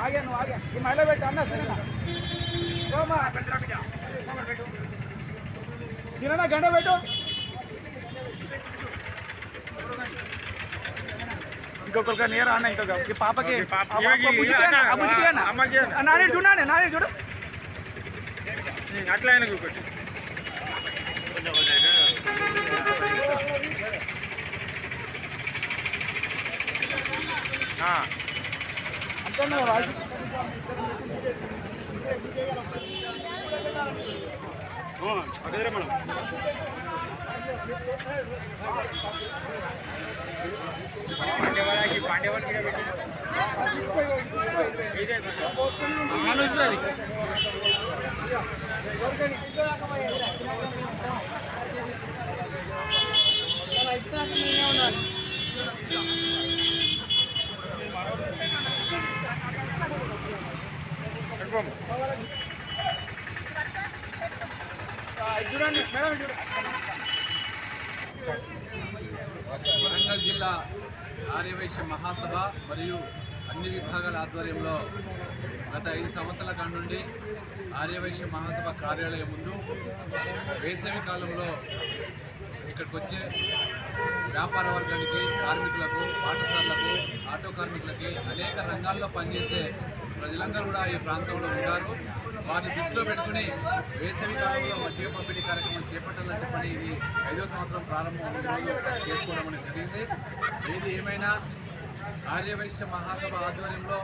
ఆగే నువ్వు ఆగే ఈ మహిళ పెట్టు అన్న చిన్న గంట పెట్టు ఇంకొక నేర అన్న ఇంకొక ఈ పాపకి నానే చూడండి నానే చూడు అట్లా అయినా చూపెట్టు అంతే రాజు అదే మనం వరంగల్ జిల్లా ఆర్యవైశ్య మహాసభ మరియు అన్ని విభాగాల ఆధ్వర్యంలో గత 5 సంవత్సరాల కాడి నుండి ఆర్యవైశ్య మహాసభ కార్యాలయం ముందు వేసవి కాలంలో ఇక్కడికి వచ్చే వ్యాపార వర్గానికి, కార్మికులకు, పాఠశాలలకు, ఆటో కార్మికులకి అనేక రంగాల్లో పనిచేసే ప్రజలందరూ కూడా ఈ ప్రాంతంలో ఉంటారు. వారిని దృష్టిలో పెట్టుకుని వేసవి కాలంలో మజ్జిగ పంపిణీ కార్యక్రమం చేపట్టాలని చెప్పని ఇది 5వ సంవత్సరం ప్రారంభం చేసుకోవడం అనేది జరిగింది. ఏది ఏమైనా ఆర్యవైశ్య మహాసభ ఆధ్వర్యంలో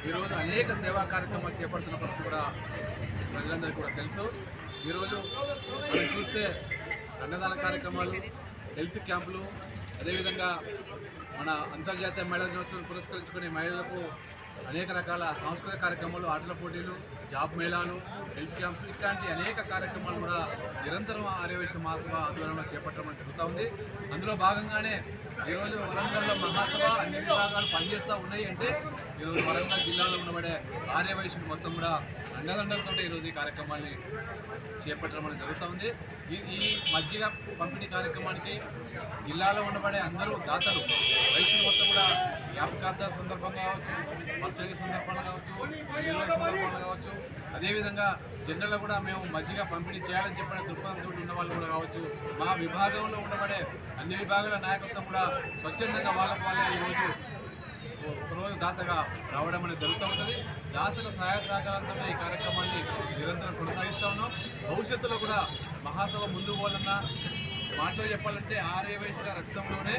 ఈరోజు అనేక సేవా కార్యక్రమాలు చేపడుతున్న పరిస్థితి కూడా ప్రజలందరికీ కూడా తెలుసు. ఈరోజు మనం చూస్తే అన్నదాన కార్యక్రమాలు, హెల్త్ క్యాంపులు, అదేవిధంగా మన అంతర్జాతీయ మహిళా దినోత్సవం పురస్కరించుకునే మహిళలకు అనేక రకాల సాంస్కృతిక కార్యక్రమాలు, ఆటల పోటీలు, జాబ్ మేళాలు, హెల్త్ క్యాంప్స్ ఇట్లాంటి అనేక కార్యక్రమాలు కూడా నిరంతరం ఆర్యవైశ్య మహాసభ ఆధ్వర్యంలో చేపట్టడం జరుగుతూ ఉంది. అందులో భాగంగానే ఈరోజు వరంగల్లో మహాసభ అన్ని విభాగాలు పనిచేస్తూ ఉన్నాయి అంటే ఈరోజు వరంగల్ జిల్లాలో ఉండబడే ఆర్యవైశ్యులు మొత్తం కూడా అండదండలతో ఈరోజు ఈ కార్యక్రమాన్ని చేపట్టడం అనేది జరుగుతూ ఉంది. ఈ మజ్జిగ పంపిణీ కార్యక్రమానికి జిల్లాలో ఉండబడే అందరూ దాతలు, రైతులు మొత్తం కూడా జ్ఞాపకార్థ సందర్భంగా కావచ్చు, బర్త్డే సందర్భంగా కావచ్చు, నిల్వ సందర్భంగా కావచ్చు, అదేవిధంగా జనరల్గా కూడా మేము మజ్జిగ పంపిణీ చేయాలని చెప్పిన దృక్పథంతో ఉన్న వాళ్ళు కూడా కావచ్చు, మా విభాగంలో ఉండబడే అన్ని విభాగాల నాయకత్వం కూడా స్వచ్ఛందంగా వాళ్ళే ఈరోజు ఒకరోజు దాతగా రావడం అనేది జరుగుతూ ఉంటుంది. దాతల సహాయ సహకారంతో ఈ కార్యక్రమాన్ని నిరంతరం కొనసాగిస్తూ ఉన్నాం. భవిష్యత్తులో కూడా మహాసభ ముందుకు పోవాలన్నా మాటలో చెప్పాలంటే ఆర్యవైశ్య రక్తంలోనే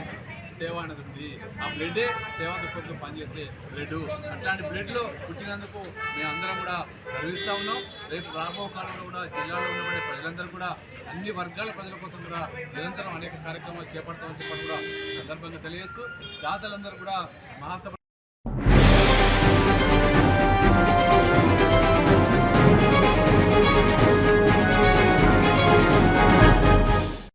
సేవ అనేది ఉంది. ఆ బ్లడ్డే సేవా దృక్పథంతో పనిచేసే బ్లడ్. అట్లాంటి బ్లడ్లో పుట్టినందుకు మేమందరం కూడా గర్విస్తూ ఉన్నాం. రేపు రాబో కాలంలో కూడా జిల్లాలో ఉన్నటువంటి ప్రజలందరూ కూడా అన్ని వర్గాల ప్రజల కోసం కూడా నిరంతరం అనేక కార్యక్రమాలు చేపడతామని చెప్పని కూడా సందర్భంగా తెలియజేస్తూ దాతలందరూ కూడా మహాసభ